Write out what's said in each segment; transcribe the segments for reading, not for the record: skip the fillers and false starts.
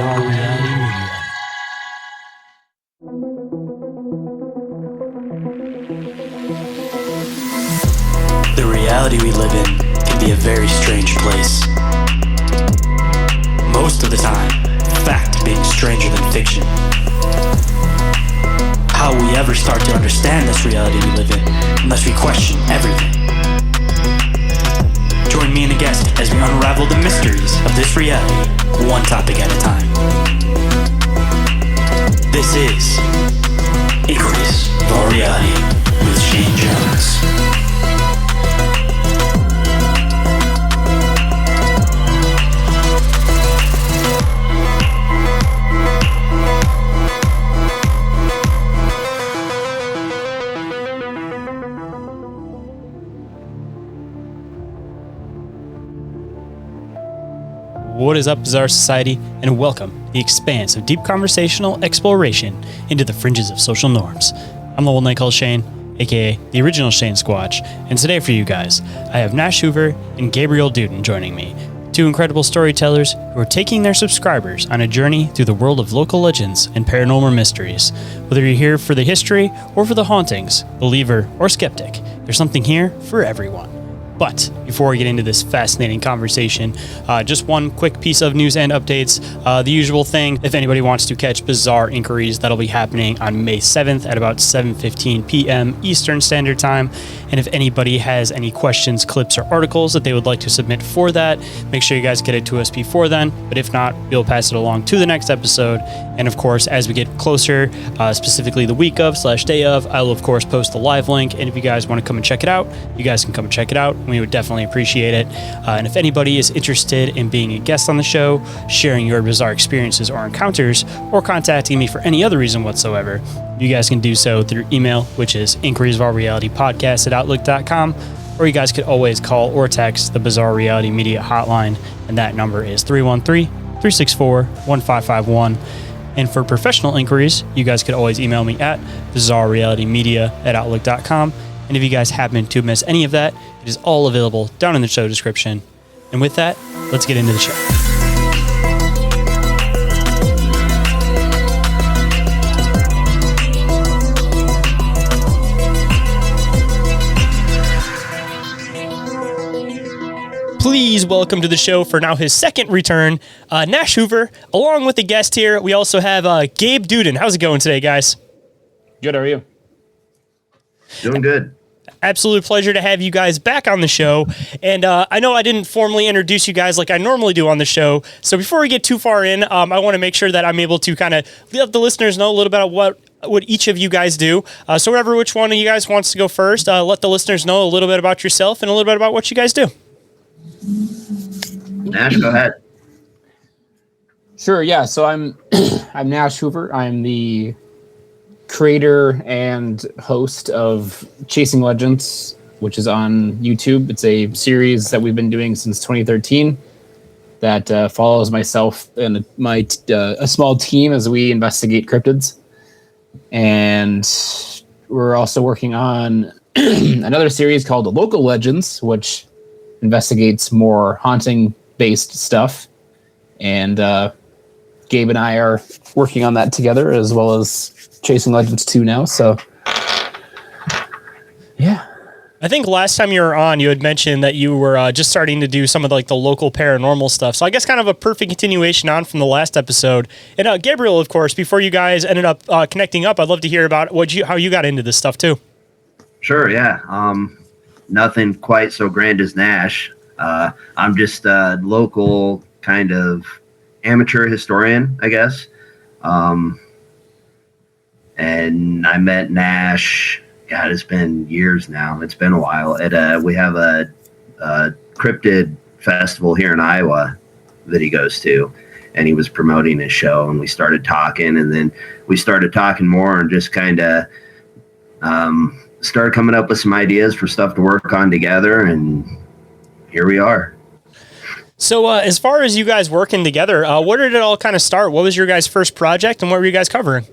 Bizarre Reality Media. The reality we live in can be a very strange place. Most of the time, fact being stranger than fiction. How will we ever start to understand this reality we live in unless we question everything? Join me and a guest as we unravel the mysteries of this reality, one topic at a time. This is Inquiries of Our Reality with Shayn Jones. What is up, Bizarre Society, and welcome to the expanse of deep conversational exploration into the fringes of social norms. I'm the one they call Shane, aka the original Shane Squatch, and today for you guys, I have Nash Hoover and Gabriel Duden joining me, two incredible storytellers who are taking their subscribers on a journey through the world of local legends and paranormal mysteries. Whether you're here for the history or for the hauntings, believer or skeptic, there's something here for everyone. But before we get into this fascinating conversation, just one quick piece of news and updates. The usual thing, if anybody wants to catch Bizarre Inquiries, that'll be happening on May 7th at about 7:15 p.m. Eastern Standard Time. And if anybody has any questions, clips, or articles that they would like to submit for that, make sure you guys get it to us before then. But if not, we'll pass it along to the next episode. And of course, as we get closer, specifically the week of / day of, I will of course post the live link. And if you guys want to come and check it out, you guys can come and check it out. We would definitely appreciate it. And if anybody is interested in being a guest on the show, sharing your bizarre experiences or encounters, or contacting me for any other reason whatsoever, you guys can do so through email, which is inquiriesofourerealitypodcast@outlook.com, or you guys could always call or text the Bizarre Reality Media hotline, and that number is 313-364-1551. And for professional inquiries, you guys could always email me at bizarrerealitymedia@outlook.com. And if you guys happen to miss any of that, it is all available down in the show description. And with that, let's get into the show. Please welcome to the show for now his second return, Nash Hoover, along with the guest here. We also have Gabe Duden. How's it going today, guys? Good, how are you? Doing good. Absolute pleasure to have you guys back on the show. And I know I didn't formally introduce you guys like I normally do on the show. So before we get too far in, I want to make sure that I'm able to kind of let the listeners know a little bit about what each of you guys do. So whatever which one of you guys wants to go first, let the listeners know a little bit about yourself and a little bit about what you guys do. Nash, go ahead. Sure, yeah. So I'm Nash Hoover. I'm the creator and host of Chasing Legends, which is on YouTube. It's a series that we've been doing since 2013 that follows myself and a small team as we investigate cryptids. And we're also working on another series called The Local Legends, which investigates more haunting-based stuff. And Gabe and I are working on that together, as well as Chasing Legends 2 now, so yeah. I think last time you were on, you had mentioned that you were just starting to do some of the local paranormal stuff. So I guess kind of a perfect continuation on from the last episode. And Gabriel, of course, before you guys ended up connecting up, I'd love to hear about how you got into this stuff too. Sure, yeah. Nothing quite so grand as Nash. I'm just a local kind of amateur historian, I guess. And I met Nash, God, it's been years now. It's been a while. We have a cryptid festival here in Iowa that he goes to, and he was promoting his show, and we started talking, and then we started talking more and just kind of started coming up with some ideas for stuff to work on together, and here we are. So as far as you guys working together, where did it all kind of start? What was your guys' first project, and what were you guys covering?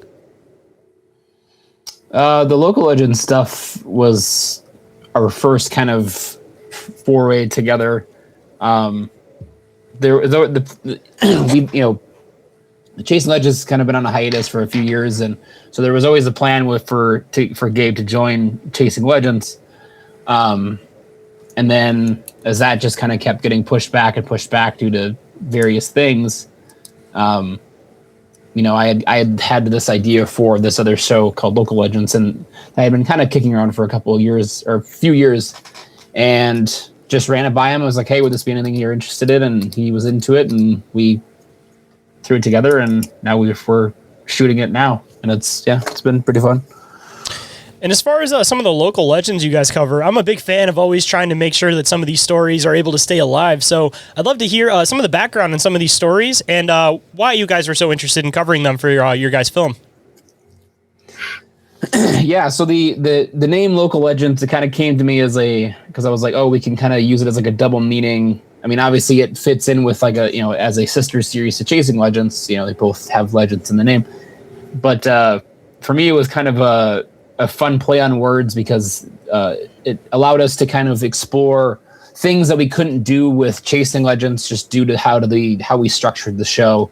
The Local Legends stuff was our first kind of foray together. We Chasing Legends has kind of been on a hiatus for a few years, and so there was always a plan for Gabe to join Chasing Legends. And then as that just kind of kept getting pushed back due to various things, I had this idea for this other show called Local Legends, and I had been kind of kicking around for a few years, and just ran it by him. I was like, hey, would this be anything you're interested in? And he was into it, and we threw it together, and now we're shooting it now, and it's been pretty fun. And as far as some of the local legends you guys cover, I'm a big fan of always trying to make sure that some of these stories are able to stay alive. So I'd love to hear some of the background in some of these stories and why you guys were so interested in covering them for your guys' film. Yeah, so the name Local Legends, it kind of came to me because I was like, oh, we can kind of use it as like a double meaning. I mean, obviously it fits in with like as a sister series to Chasing Legends. They both have legends in the name. But for me, it was kind of a fun play on words because it allowed us to kind of explore things that we couldn't do with Chasing Legends just due to how we structured the show.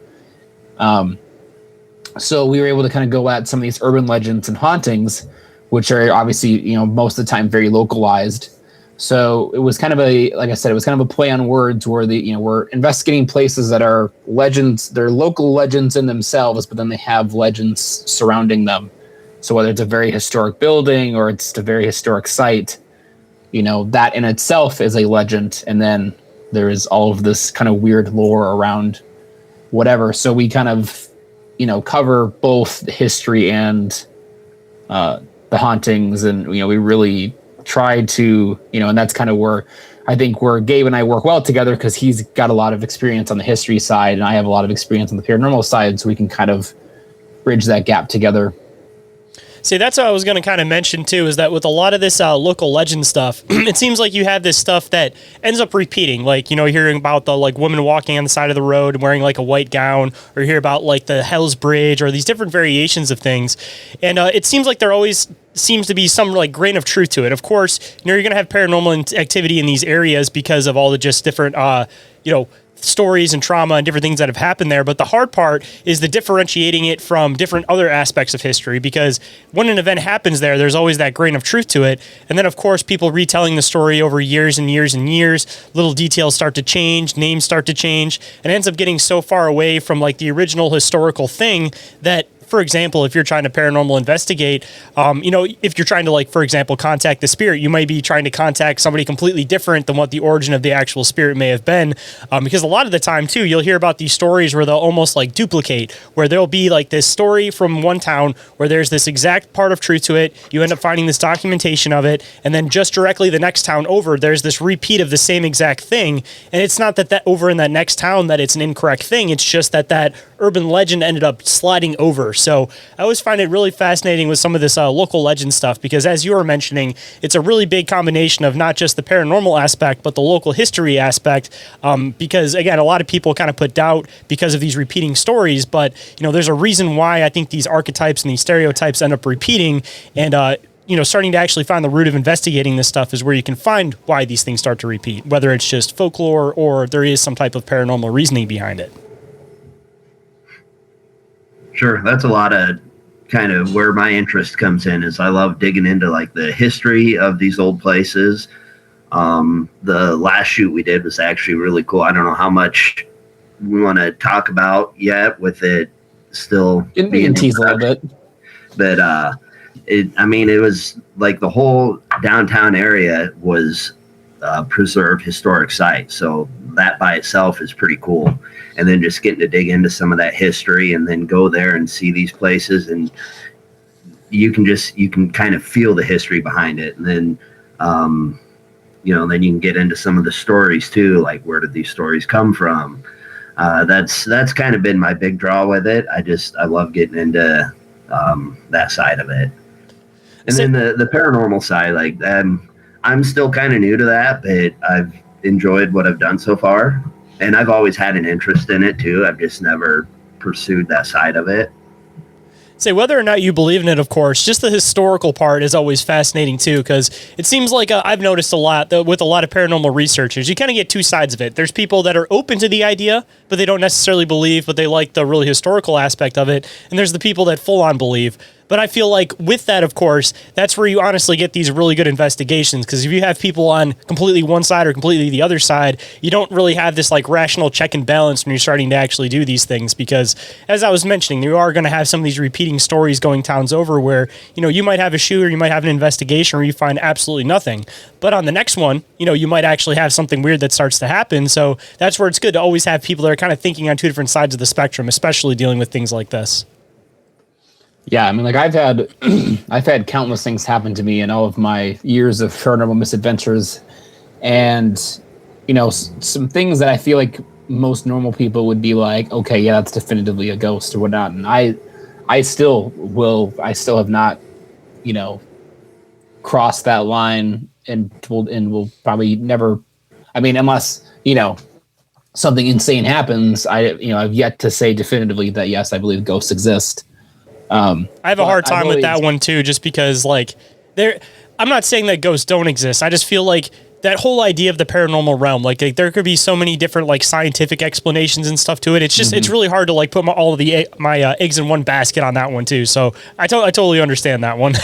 So we were able to kind of go at some of these urban legends and hauntings, which are obviously, most of the time very localized. So it was kind of like I said, it was kind of a play on words where we're investigating places that are legends. They're local legends in themselves, but then they have legends surrounding them. So whether it's a very historic building or it's a very historic site, that in itself is a legend. And then there is all of this kind of weird lore around whatever. So we kind of, cover both the history and the hauntings. And, we really tried to, and that's kind of where Gabe and I work well together, because he's got a lot of experience on the history side and I have a lot of experience on the paranormal side. So we can kind of bridge that gap together. See, that's what I was going to kind of mention too, is that with a lot of this local legend stuff, it seems like you have this stuff that ends up repeating, like, hearing about the woman walking on the side of the road and wearing like a white gown, or hear about like the Hell's Bridge or these different variations of things. And it seems like there always seems to be some like grain of truth to it. Of course, you're going to have paranormal activity in these areas because of all the just different, stories and trauma and different things that have happened there. But the hard part is the differentiating it from different other aspects of history, because when an event happens there's always that grain of truth to it. And then of course, people retelling the story over years and years and years, little details start to change, names start to change, and it ends up getting so far away from like the original historical thing that, for example, if you're trying to paranormal investigate, if you're trying to, like, for example, contact the spirit, you might be trying to contact somebody completely different than what the origin of the actual spirit may have been. Because a lot of the time, too, you'll hear about these stories where they'll almost like duplicate, where there'll be like this story from one town where there's this exact part of truth to it. You end up finding this documentation of it. And then just directly the next town over, there's this repeat of the same exact thing. And it's not that over in that next town that it's an incorrect thing. It's just that urban legend ended up sliding over. So I always find it really fascinating with some of this local legend stuff, because as you were mentioning, it's a really big combination of not just the paranormal aspect, but the local history aspect. Because again, a lot of people kind of put doubt because of these repeating stories, but there's a reason why I think these archetypes and these stereotypes end up repeating. And starting to actually find the root of investigating this stuff is where you can find why these things start to repeat, whether it's just folklore or there is some type of paranormal reasoning behind it. Sure. That's a lot of kind of where my interest comes in, is I love digging into like the history of these old places. The last shoot we did was actually really cool. I don't know how much we want to talk about yet with it still. It being teased a little bit. But it was like the whole downtown area was preserved historic site. So that by itself is pretty cool. And then just getting to dig into some of that history and then go there and see these places, and you can kind of feel the history behind it. And then, then you can get into some of the stories too, like where did these stories come from? That's kind of been my big draw with it. I love getting into that side of it. And then the paranormal side, like I'm still kind of new to that, but I've enjoyed what I've done so far. And I've always had an interest in it too. I've just never pursued that side of it. Say, whether or not you believe in it, of course, just the historical part is always fascinating too, because it seems like I've noticed a lot that with a lot of paranormal researchers, you kind of get two sides of it. There's people that are open to the idea, but they don't necessarily believe, but they like the really historical aspect of it. And there's the people that full on believe. But I feel like with that, of course, that's where you honestly get these really good investigations. Because if you have people on completely one side or completely the other side, you don't really have this like rational check and balance when you're starting to actually do these things. Because as I was mentioning, you are going to have some of these repeating stories going towns over where, you know, you might have a shoot or you might have an investigation where you find absolutely nothing. But on the next one, you know, you might actually have something weird that starts to happen. So that's where it's good to always have people that are kind of thinking on two different sides of the spectrum, especially dealing with things like this. Yeah, I mean, like I've had countless things happen to me in all of my years of paranormal misadventures, and you know, some things that I feel like most normal people would be like, okay, yeah, that's definitively a ghost or whatnot, and I still have not, you know, crossed that line, and will probably never. I mean, unless you know something insane happens, I've yet to say definitively that yes, I believe ghosts exist. I have a hard time with that one too, just because like I'm not saying that ghosts don't exist. I just feel like that whole idea of the paranormal realm, like there could be so many different like scientific explanations and stuff to it. It's just it's really hard to like put all of my eggs in one basket on that one too. So I totally understand that one.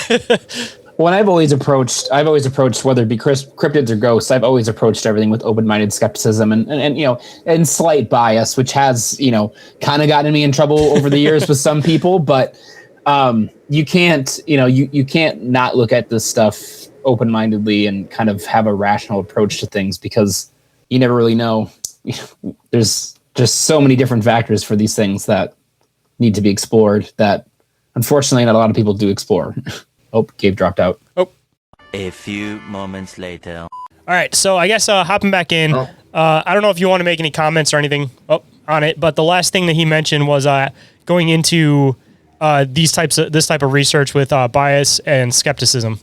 Well, I've always approached whether it be cryptids or ghosts, I've always approached everything with open-minded skepticism and you know, and slight bias, which has, you know, kind of gotten me in trouble over the years with some people, but you can't, you know, you can't not look at this stuff open-mindedly and kind of have a rational approach to things, because you never really know. There's just so many different factors for these things that need to be explored that unfortunately not a lot of people do explore. Oh, Gabe dropped out. Oh. A few moments later. All right, so I guess hopping back in, I don't know if you want to make any comments or anything on it, but the last thing that he mentioned was going into this type of research with bias and skepticism.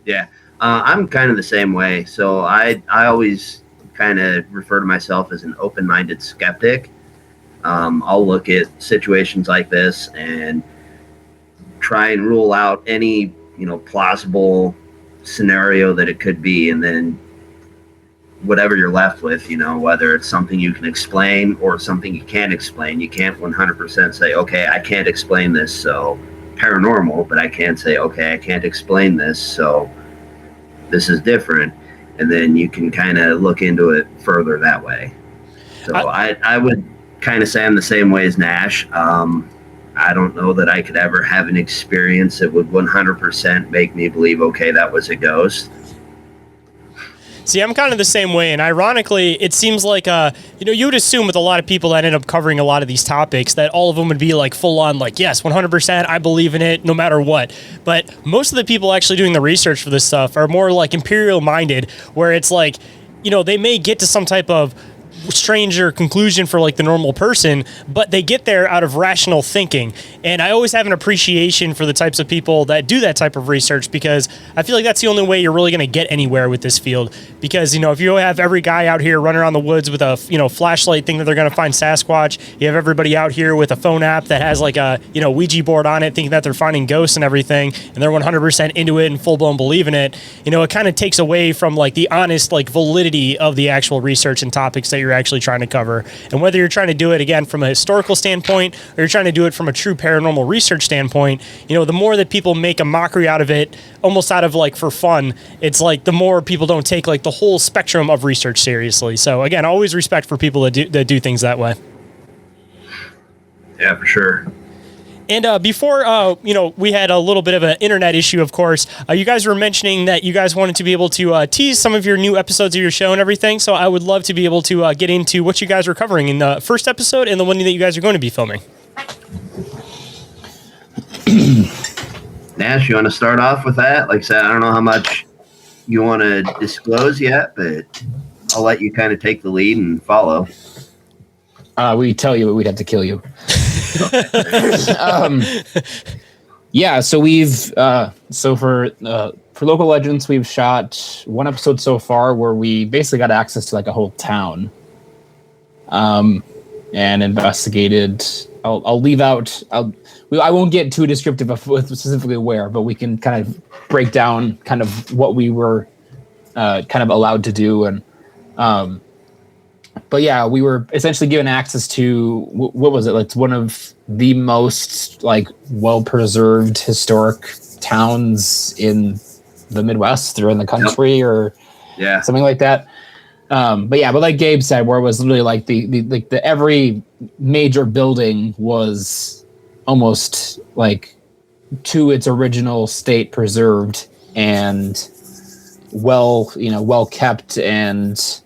Yeah, I'm kind of the same way. So I always kind of refer to myself as an open-minded skeptic. I'll look at situations like this and try and rule out any, you know, plausible scenario that it could be, and then whatever you're left with, you know, whether it's something you can explain or something you can't explain, you can't 100% say, okay, I can't explain this, so paranormal, but I can say, okay, I can't explain this, so this is different, and then you can kind of look into it further that way. So I would kind of say I'm the same way as Nash. I don't know that I could ever have an experience that would 100% make me believe, okay, that was a ghost. See, I'm kind of the same way, and ironically, it seems like, you know, you would assume with a lot of people that end up covering a lot of these topics that all of them would be like full on, like, yes, 100%, I believe in it, no matter what. But most of the people actually doing the research for this stuff are more like imperial-minded, where it's like, you know, they may get to some type of stranger conclusion for like the normal person, but they get there out of rational thinking. And I always have an appreciation for the types of people that do that type of research, because I feel like that's the only way you're really going to get anywhere with this field. Because, you know, if you have every guy out here running around the woods with a, you know, flashlight thing that they're going to find Sasquatch, you have everybody out here with a phone app that has like a, you know, Ouija board on it thinking that they're finding ghosts and everything, and they're 100% into it and full blown believe in it, you know, it kind of takes away from like the honest like validity of the actual research and topics that you're actually trying to cover. And whether you're trying to do it again from a historical standpoint or you're trying to do it from a true paranormal research standpoint, you know, the more that people make a mockery out of it, almost out of like for fun, it's like the more people don't take like the whole spectrum of research seriously. So again, always respect for people that do things that way. Yeah, for sure. And before, you know, we had a little bit of an internet issue, of course. You guys were mentioning that you guys wanted to be able to tease some of your new episodes of your show and everything. So I would love to be able to get into what you guys were covering in the first episode and the one that you guys are going to be filming. Nash, you want to start off with that? Like I said, I don't know how much you want to disclose yet, but I'll let you kind of take the lead and follow. We tell you, but we'd have to kill you. Yeah, so we've for Local Legends, we've shot one episode so far where we basically got access to like a whole town, and investigated I'll leave out. I won't get too descriptive of specifically where, but we can kind of break down kind of what we were kind of allowed to do, and but yeah, we were essentially given access to what was it? Like one of the most like well preserved historic towns in the Midwest or in the country, or something like that. But like Gabe said, where it was literally like the every major building was almost like to its original state preserved and well kept. And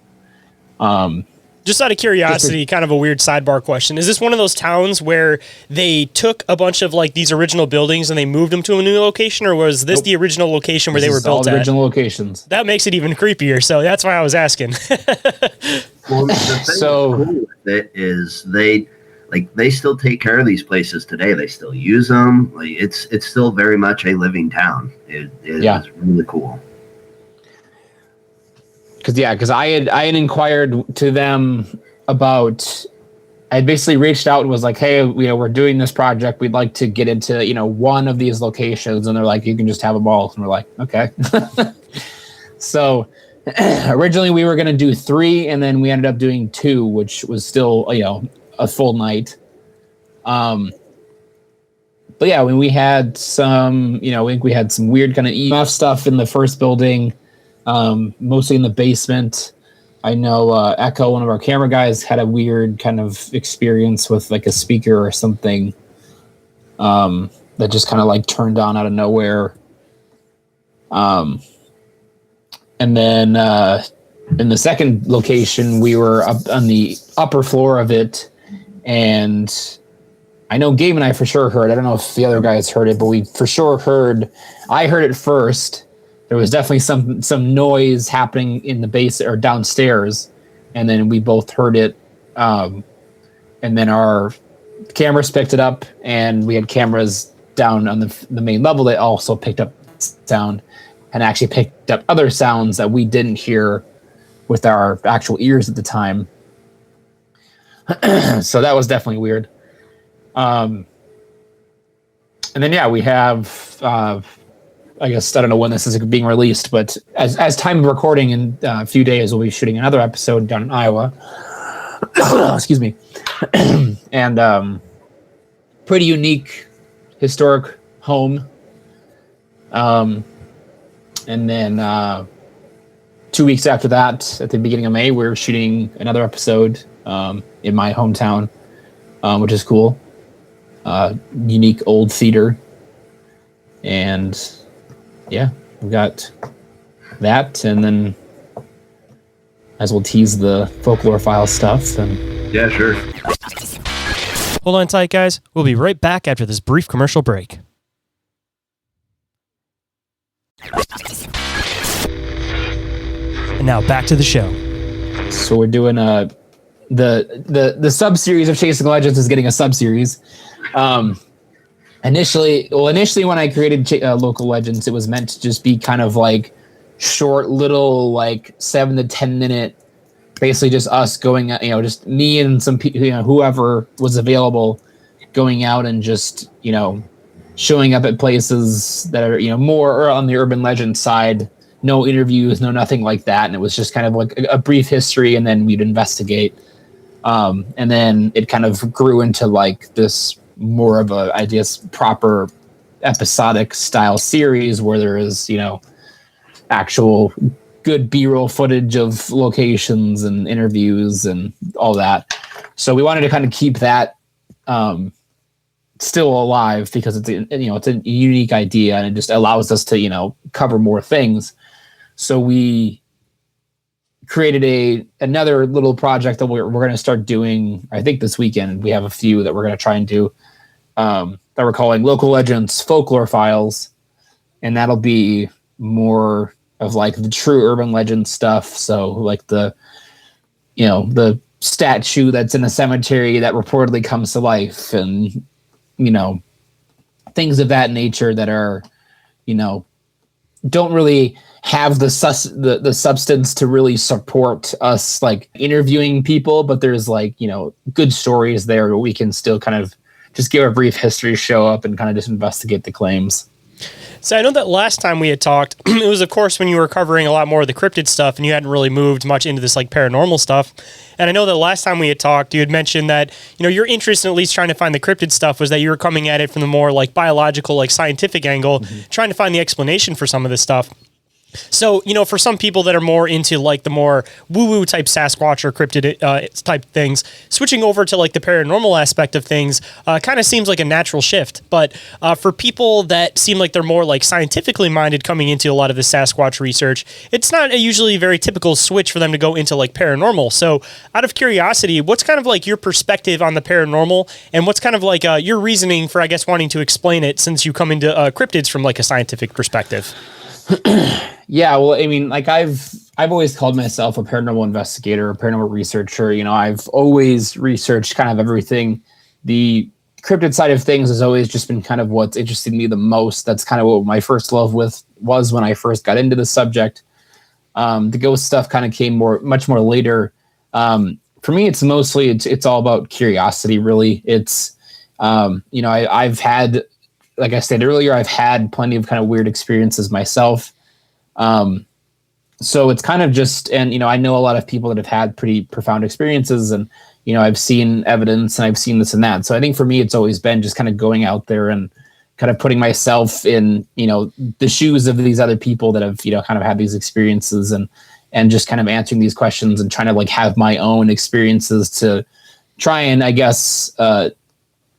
just out of curiosity, kind of a weird sidebar question. Is this one of those towns where they took a bunch of like these original buildings and they moved them to a new location, or was this the original location where they were built at? Original locations. That makes it even creepier. So that's why I was asking. Well, the thing cool with it is they still take care of these places today. They still use them. Like it's still very much a living town. It is really cool. Because I had inquired to them about. I basically reached out and was like, "Hey, we're doing this project. We'd like to get into one of these locations." And they're like, "You can just have them all." And we're like, "Okay." So originally we were going to do 3, and then we ended up doing 2, which was still a full night. But yeah, when we had some, I think we had some weird kind of EMF stuff in the first building. Mostly in the basement. I know Echo, one of our camera guys, had a weird kind of experience with like a speaker or something that just kind of like turned on out of nowhere. And then in the second location, we were up on the upper floor of it, and I know Gabe and I for sure heard. I don't know if the other guys heard it, but we for sure heard. I heard it first. There was definitely some noise happening in the base or downstairs, and then we both heard it. And then our cameras picked it up, and we had cameras down on the main level that also picked up sound, and actually picked up other sounds that we didn't hear with our actual ears at the time. So that was definitely weird. And then we have. I guess I don't know when this is being released, but as time of recording in a few days, we'll be shooting another episode down in Iowa. Excuse me. And pretty unique historic home. And then 2 weeks after that, at the beginning of May, we're shooting another episode in my hometown, which is cool. Unique old theater. And yeah, we got that, and then as we'll tease the folklore file stuff. And yeah, sure. Hold on tight, guys. We'll be right back after this brief commercial break. And now back to the show. So we're doing the sub series of Chasing Legends is getting a sub series. Initially when I created Local Legends, it was meant to just be kind of like short little like 7 to 10 minute, basically just us going out, just me and some people, whoever was available, going out and just showing up at places that are more on the urban legend side. No interviews, no nothing like that, and it was just kind of like a brief history, and then we'd investigate. And then it kind of grew into like this more of a, I guess, proper episodic style series where there is, actual good B-roll footage of locations and interviews and all that. So we wanted to kind of keep that still alive because it's it's a unique idea, and it just allows us to cover more things. So we created another little project that we're going to start doing. I think this weekend we have a few that we're going to try and do that we're calling Local Legends Folklore Files, and that'll be more of like the true urban legend stuff. So like the statue that's in a cemetery that reportedly comes to life, and things of that nature that are don't really have the substance to really support us like interviewing people, but there's like good stories there where we can still kind of just give a brief history, show up, and kind of just investigate the claims. So I know that last time we had talked, it was, of course, when you were covering a lot more of the cryptid stuff and you hadn't really moved much into this like paranormal stuff. And I know that last time we had talked, you had mentioned that, your interest in at least trying to find the cryptid stuff was that you were coming at it from the more like biological, like scientific angle, trying to find the explanation for some of this stuff. So, for some people that are more into like the more woo-woo type Sasquatch or cryptid type things, switching over to like the paranormal aspect of things kind of seems like a natural shift. But for people that seem like they're more like scientifically minded coming into a lot of the Sasquatch research, it's not a usually very typical switch for them to go into like paranormal. So out of curiosity, what's kind of like your perspective on the paranormal and what's kind of like your reasoning for, I guess, wanting to explain it since you come into cryptids from like a scientific perspective? Yeah, well, I mean, like I've always called myself a paranormal investigator, a paranormal researcher. I've always researched kind of everything. The cryptid side of things has always just been kind of what's interested me the most. That's kind of what my first love was when I first got into the subject. The ghost stuff kind of came much more later. For me, it's mostly it's all about curiosity. Really, it's I've had, like I said earlier, I've had plenty of kind of weird experiences myself. So it's kind of just, and, I know a lot of people that have had pretty profound experiences and, I've seen evidence and I've seen this and that. So I think for me, it's always been just kind of going out there and kind of putting myself in, the shoes of these other people that have, kind of had these experiences and just kind of answering these questions and trying to like have my own experiences to try and, I guess,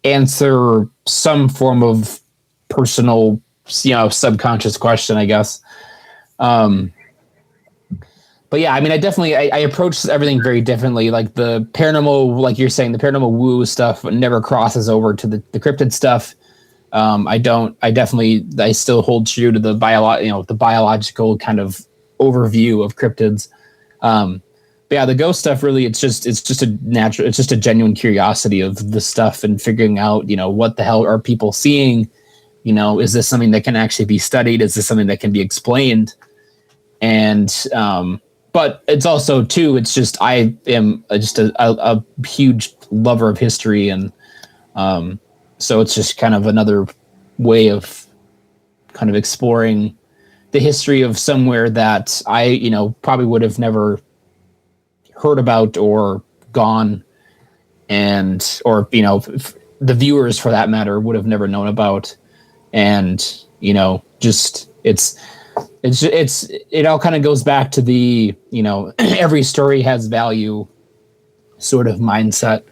answer some form of personal, subconscious question, I guess. But yeah, I mean, I approach everything very differently. Like the paranormal, like you're saying, the paranormal woo stuff never crosses over to the cryptid stuff. I still hold true to the biological kind of overview of cryptids. But yeah, the ghost stuff really, it's just a genuine curiosity of the stuff and figuring out, what the hell are people seeing? Is this something that can actually be studied? Is this something that can be explained? And, but it's also too, it's just, I am just a huge lover of history. And, so it's just kind of another way of kind of exploring the history of somewhere that I, probably would have never heard about or gone or the viewers for that matter would have never known about. And, just it all kind of goes back to the, every story has value sort of mindset.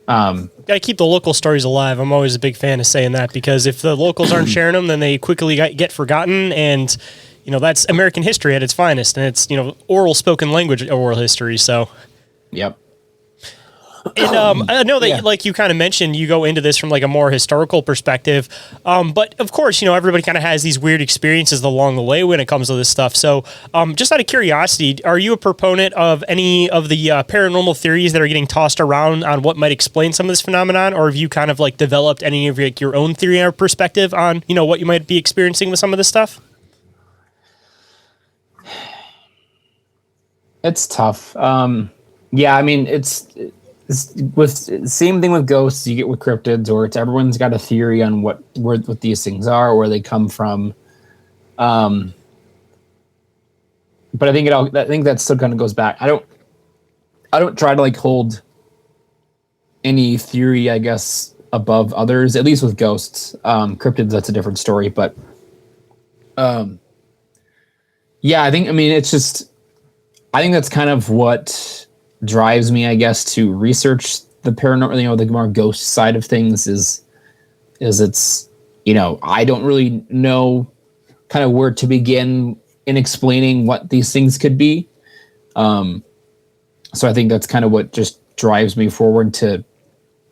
Got to keep the local stories alive. I'm always a big fan of saying that because if the locals aren't sharing them, then they quickly get forgotten. And, that's American history at its finest. And it's, oral spoken language, oral history. So, yep. And I know that, like you kind of mentioned, you go into this from like a more historical perspective. But of course, everybody kind of has these weird experiences along the way when it comes to this stuff. So just out of curiosity, are you a proponent of any of the paranormal theories that are getting tossed around on what might explain some of this phenomenon? Or have you kind of like developed any of your own theory or perspective on, what you might be experiencing with some of this stuff? It's tough. Yeah, I mean, it's with same thing with ghosts you get with cryptids, or it's everyone's got a theory on what these things are or where they come from. But I think that still kind of goes back. I don't try to like hold any theory, I guess, above others, at least with ghosts. Cryptids, that's a different story. But yeah, I think that's kind of what drives me, I guess, to research the paranormal, the more ghost side of things is it's, I don't really know kind of where to begin in explaining what these things could be. So I think that's kind of what just drives me forward to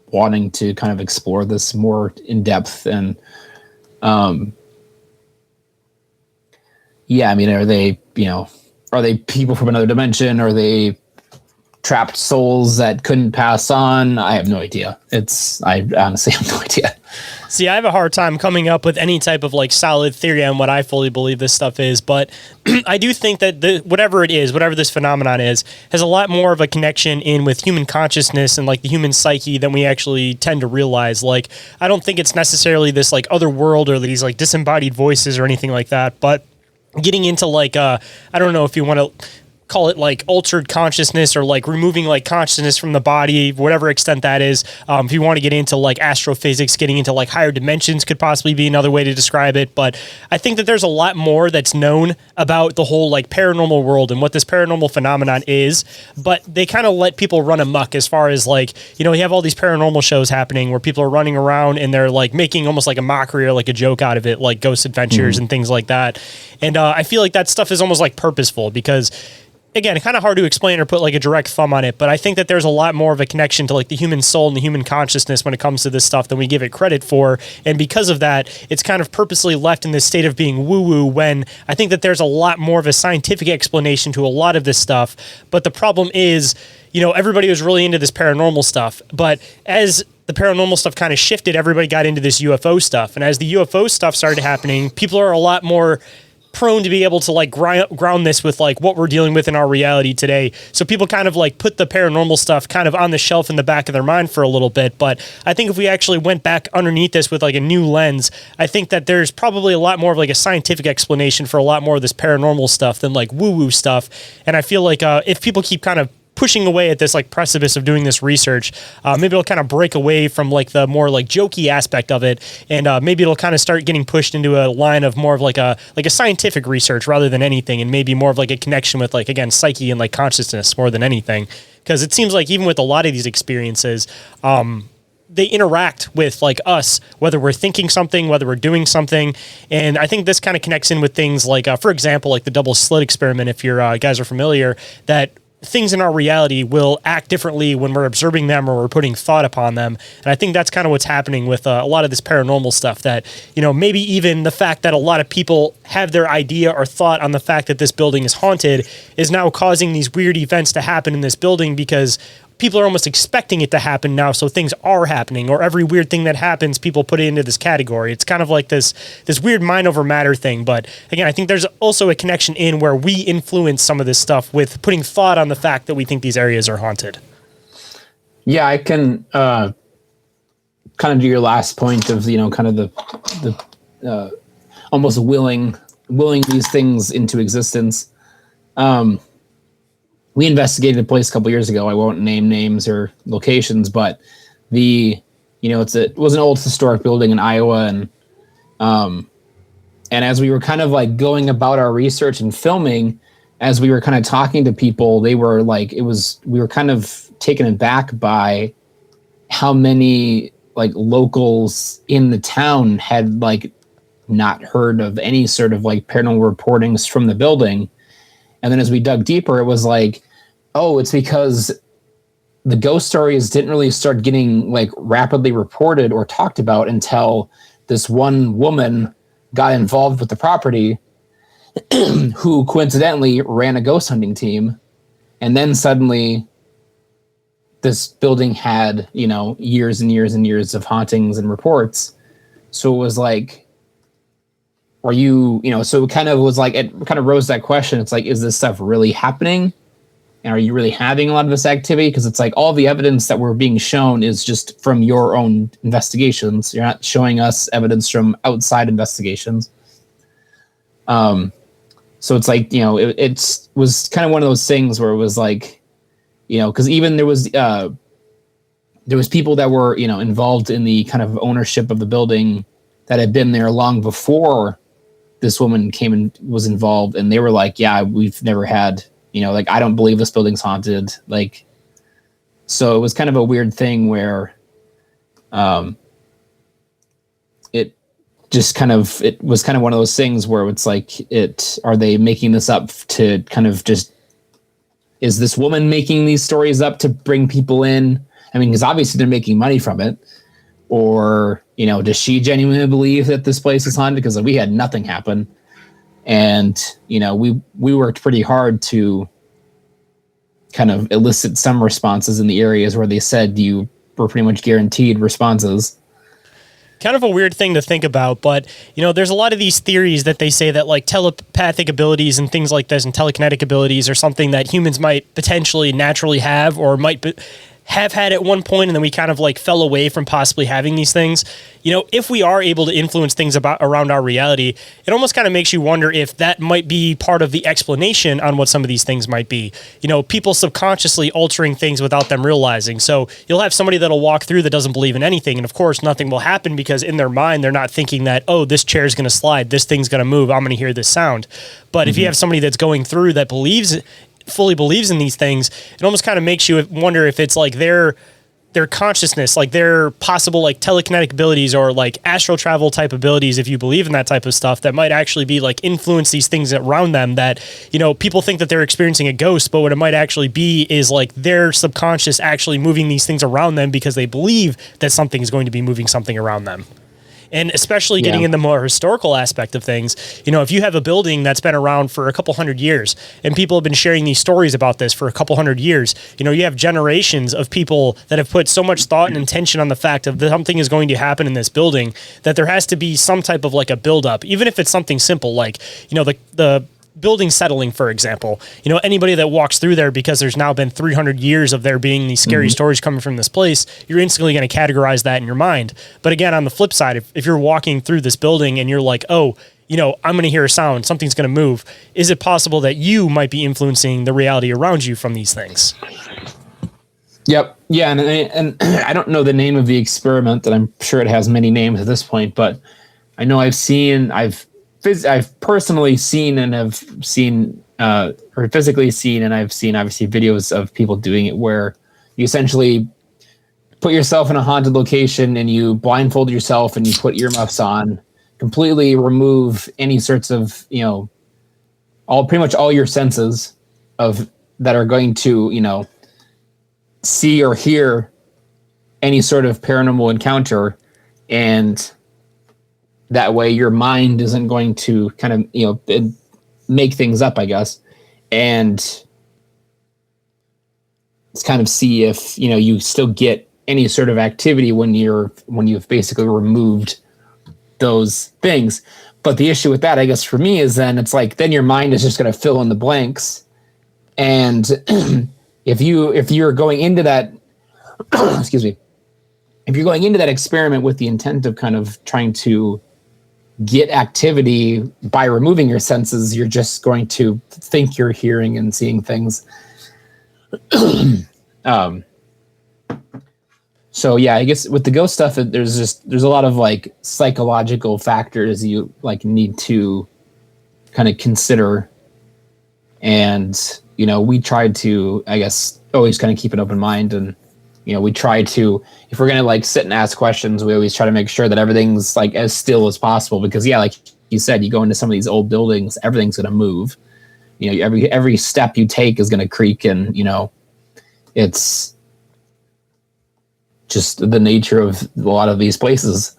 wanting to kind of explore this more in depth. And, yeah, I mean, are they people from another dimension? Are they trapped souls that couldn't pass on? I have no idea. I honestly have no idea. See, I have a hard time coming up with any type of like solid theory on what I fully believe this stuff is, but I do think that whatever it is, whatever this phenomenon is, has a lot more of a connection in with human consciousness and like the human psyche than we actually tend to realize. Like, I don't think it's necessarily this like other world or these like disembodied voices or anything like that, but getting into like, I don't know if you want to call it like altered consciousness or like removing like consciousness from the body, whatever extent that is. If you want to get into like astrophysics, getting into like higher dimensions could possibly be another way to describe it. But I think that there's a lot more that's known about the whole like paranormal world and what this paranormal phenomenon is. But they kind of let people run amok as far as like, you know, you have all these paranormal shows happening where people are running around and they're like making almost like a mockery or like a joke out of it, like Ghost Adventures and things like that. And I feel like that stuff is almost like purposeful because, again, kind of hard to explain or put like a direct thumb on it, but I think that there's a lot more of a connection to like the human soul and the human consciousness when it comes to this stuff than we give it credit for. And because of that, it's kind of purposely left in this state of being woo-woo when I think that there's a lot more of a scientific explanation to a lot of this stuff. But the problem is, you know, everybody was really into this paranormal stuff, but as the paranormal stuff kind of shifted, everybody got into this UFO stuff. And as the UFO stuff started happening, people are a lot more prone to be able to like ground this with like what we're dealing with in our reality today. So people kind of like put the paranormal stuff kind of on the shelf in the back of their mind for a little bit. But I think if we actually went back underneath this with like a new lens, I think that there's probably a lot more of like a scientific explanation for a lot more of this paranormal stuff than like woo-woo stuff. And I feel like if people keep kind of pushing away at this like precipice of doing this research, maybe it'll kind of break away from like the more like jokey aspect of it, and maybe it'll kind of start getting pushed into a line of more of like a scientific research rather than anything, and maybe more of like a connection with like, again, psyche and like consciousness more than anything, because it seems like even with a lot of these experiences, they interact with like us, whether we're thinking something, whether we're doing something. And I think this kind of connects in with things like, for example, like the double slit experiment, if you guys are familiar, that things in our reality will act differently when we're observing them or we're putting thought upon them. And I think that's kind of what's happening with a lot of this paranormal stuff, that, you know, maybe even the fact that a lot of people have their idea or thought on the fact that this building is haunted is now causing these weird events to happen in this building because people are almost expecting it to happen now, so things are happening, or every weird thing that happens, people put it into this category. It's kind of like this weird mind over matter thing. But again, I think there's also a connection in where we influence some of this stuff with putting thought on the fact that we think these areas are haunted. Yeah, I can kind of do your last point of, you know, kind of the almost willing these things into existence. We investigated a place a couple years ago. I won't name names or locations, but it was an old historic building in Iowa, and as we were kind of like going about our research and filming, as we were kind of talking to people, they were like, we were kind of taken aback by how many like locals in the town had like not heard of any sort of like paranormal reportings from the building. And then as we dug deeper, it was like, oh, it's because the ghost stories didn't really start getting like rapidly reported or talked about until this one woman got involved with the property who coincidentally ran a ghost hunting team. And then suddenly this building had, you know, years and years and years of hauntings and reports. So it was like, are you know, so it kind of was like, it kind of rose that question. It's like, is this stuff really happening? And are you really having a lot of this activity? Because it's like all the evidence that we're being shown is just from your own investigations. You're not showing us evidence from outside investigations. So it's like, you know, it was kind of one of those things where it was like, you know, because even there was people that were, you know, involved in the kind of ownership of the building that had been there long before this woman came and was involved, and they were like, yeah, we've never had, you know, like, I don't believe this building's haunted. Like, so it was kind of a weird thing where it was kind of one of those things where it's like, are they making this up to kind of just, is this woman making these stories up to bring people in? I mean, because obviously they're making money from it. Or, you know, does she genuinely believe that this place is haunted? Because we had nothing happen. And, you know, we worked pretty hard to kind of elicit some responses in the areas where they said you were pretty much guaranteed responses. kind of a weird thing to think about, but there's a lot of these theories that they say that like telepathic abilities and things like this and telekinetic abilities are something that humans might potentially naturally have or might have had at one point, and then we kind of like fell away from possibly having these things. If we are able to influence things around our reality, it almost kind of makes you wonder if that might be part of the explanation on what some of these things might be. People subconsciously altering things without them realizing. So you'll have somebody that'll walk through that doesn't believe in anything, and of course nothing will happen because in their mind they're not thinking that, oh, this chair's going to slide, this thing's going to move, I'm going to hear this sound. But if you have somebody that's going through that fully believes in these things, it almost kind of makes you wonder if it's like their consciousness, like their possible like telekinetic abilities or like astral travel type abilities, if you believe in that type of stuff, that might actually be like influence these things around them that, people think that they're experiencing a ghost, but what it might actually be is like their subconscious actually moving these things around them because they believe that something is going to be moving something around them. And especially getting in the more historical aspect of things, if you have a building that's been around for a couple hundred years and people have been sharing these stories about this for a couple hundred years, you have generations of people that have put so much thought and intention on the fact of something is going to happen in this building that there has to be some type of like a buildup, even if it's something simple like, the building settling, for example. Anybody that walks through there, because there's now been 300 years of there being these scary stories coming from this place, you're instantly going to categorize that in your mind. But again, on the flip side, if you're walking through this building and you're like, oh, I'm going to hear a sound, something's going to move, is it possible that you might be influencing the reality around you from these things? Yep. Yeah. And I don't know the name of the experiment, and I'm sure it has many names at this point, but I know I've personally seen and have seen, or physically seen, and I've seen obviously videos of people doing it where you essentially put yourself in a haunted location and you blindfold yourself and you put earmuffs on, completely remove any sorts of, pretty much all your senses that are going to, see or hear any sort of paranormal encounter, and that way your mind isn't going to kind of, make things up, I guess. And let's kind of see if, you still get any sort of activity when you've basically removed those things. But the issue with that, I guess for me, is then it's like, then your mind is just going to fill in the blanks. And if you're going into that, excuse me, if you're going into that experiment with the intent of kind of trying to get activity by removing your senses, you're just going to think you're hearing and seeing things. So yeah, I guess with the ghost stuff, there's a lot of like psychological factors you like need to kind of consider. And, we tried to, I guess, always kind of keep an open mind, and we try to, if we're going to like sit and ask questions, we always try to make sure that everything's like as still as possible, because like you said, you go into some of these old buildings, everything's going to move, every step you take is going to creak, and, it's just the nature of a lot of these places.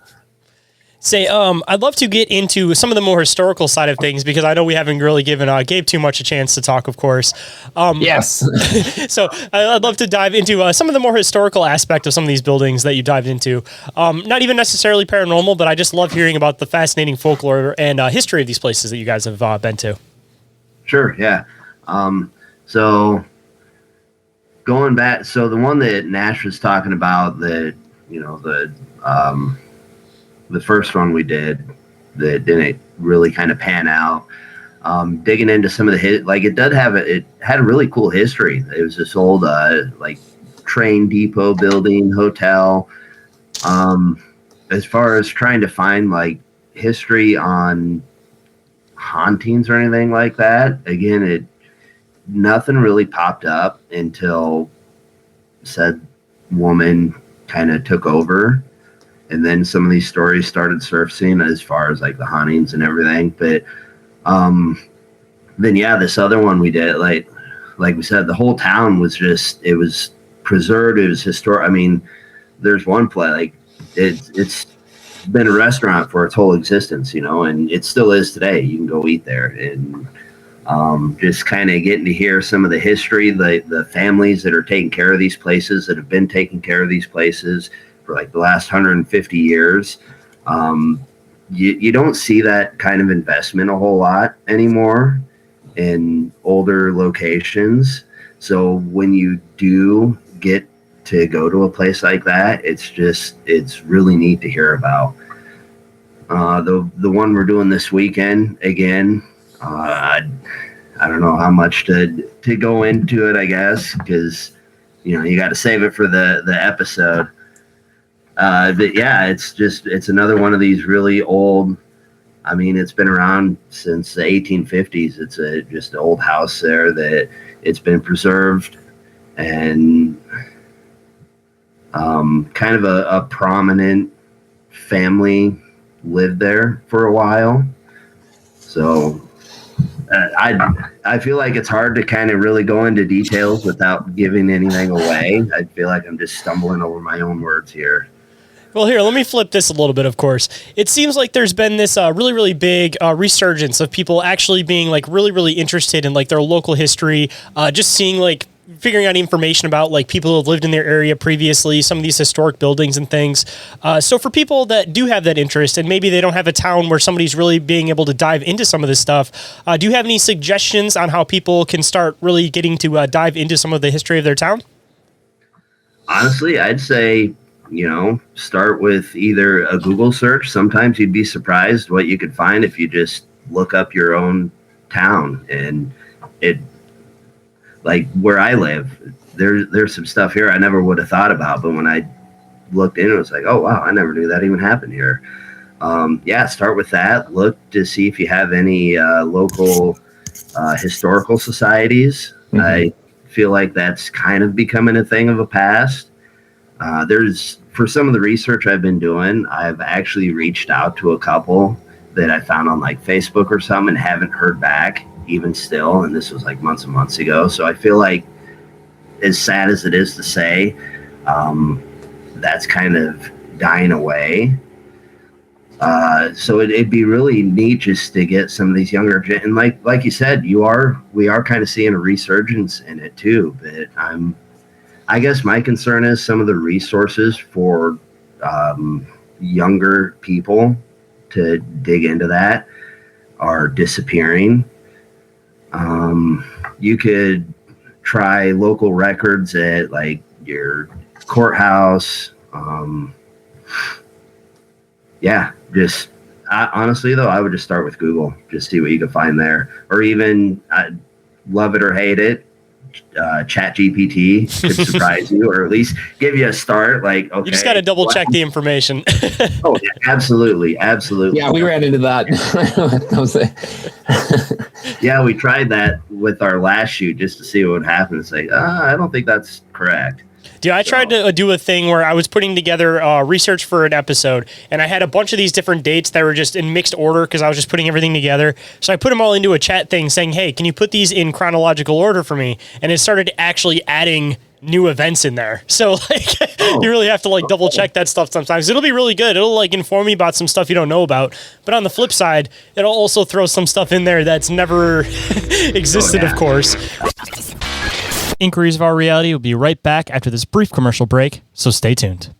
I'd love to get into some of the more historical side of things, because I know we haven't really given Gabe too much a chance to talk, of course. Yes. So I'd love to dive into some of the more historical aspect of some of these buildings that you dived into. Not even necessarily paranormal, but I just love hearing about the fascinating folklore and history of these places that you guys have been to. Sure, yeah. So going back, so the one that Nash was talking about, the first one we did that didn't really kind of pan out. Digging into some of the it had a really cool history. It was this old train depot building, hotel. As far as trying to find like history on hauntings or anything like that, again, nothing really popped up until said woman kind of took over. And then some of these stories started surfacing as far as like the hauntings and everything. But then this other one we did, like we said, the whole town was it was preserved. It was historic. I mean, there's one place, like it's been a restaurant for its whole existence, and it still is today. You can go eat there, and just kind of getting to hear some of the history, the families that are taking care of these places, that have been taking care of these places for like the last 150 years. You don't see that kind of investment a whole lot anymore in older locations. So when you do get to go to a place like that, it's really neat to hear about. The one we're doing this weekend, again, I don't know how much to go into it, I guess, because you got to save it for the episode. But yeah, it's another one of these really old. I mean, it's been around since the 1850s. It's just an old house there that it's been preserved, and kind of a prominent family lived there for a while. So I feel like it's hard to kind of really go into details without giving anything away. I feel like I'm just stumbling over my own words here. Well, here, let me flip this a little bit, of course. It seems like there's been this really, really big resurgence of people actually being like really, really interested in like their local history, just seeing like figuring out information about like people who have lived in their area previously, some of these historic buildings and things. So for people that do have that interest and maybe they don't have a town where somebody's really being able to dive into some of this stuff, do you have any suggestions on how people can start really getting to dive into some of the history of their town? Honestly, I'd say, start with either a Google search. Sometimes you'd be surprised what you could find if you just look up your own town. And it, like where I live, there's some stuff here I never would have thought about. But when I looked in, it was like, oh, wow, I never knew that even happened here. Start with that. Look to see if you have any local historical societies. Mm-hmm. I feel like that's kind of becoming a thing of the past. For some of the research I've been doing, I've actually reached out to a couple that I found on like Facebook or something and haven't heard back even still. And this was like months and months ago. So I feel like, as sad as it is to say, that's kind of dying away. So it'd be really neat just to get some of these younger, and like you said, we are kind of seeing a resurgence in it too. But I guess my concern is some of the resources for younger people to dig into that are disappearing. You could try local records at like your courthouse. Honestly though, I would just start with Google, just see what you can find there, or even love it or hate it, ChatGPT could surprise you, or at least give you a start. Like, okay, you just got to double check the information. Oh, absolutely. Yeah, we ran into that. Yeah, we tried that with our last shoot just to see what would happen. It's like, I don't think that's correct. Dude, I tried to do a thing where I was putting together research for an episode, and I had a bunch of these different dates that were just in mixed order because I was just putting everything together. So I put them all into a chat thing saying, hey, can you put these in chronological order for me? And it started actually adding new events in there. So like you really have to like double check that stuff sometimes. It'll be really good. It'll like inform you about some stuff you don't know about. But on the flip side, it'll also throw some stuff in there that's never existed, of course. Inquiries of Our Reality will be right back after this brief commercial break, so stay tuned.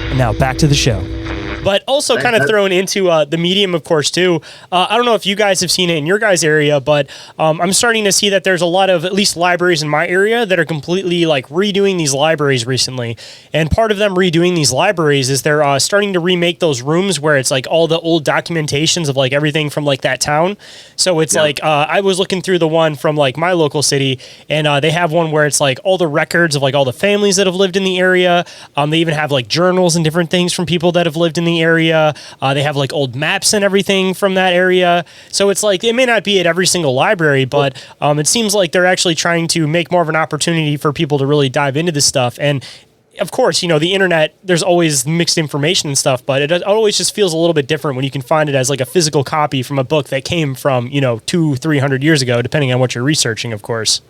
And now back to the show. But also kind of thrown into the medium, of course, too. I don't know if you guys have seen it in your guys' area, but I'm starting to see that there's a lot of, at least libraries in my area, that are completely like redoing these libraries recently. And part of them redoing these libraries is they're starting to remake those rooms where it's like all the old documentations of like everything from like that town. So it's like, I was looking through the one from like my local city, and they have one where it's like all the records of like all the families that have lived in the area. They even have like journals and different things from people that have lived in the area. They have like old maps and everything from that area. So it's like, it may not be at every single library, but it seems like they're actually trying to make more of an opportunity for people to really dive into this stuff. And of course, you know, the internet, there's always mixed information and stuff, but it always just feels a little bit different when you can find it as like a physical copy from a book that came from, 200-300 years ago, depending on what you're researching, of course.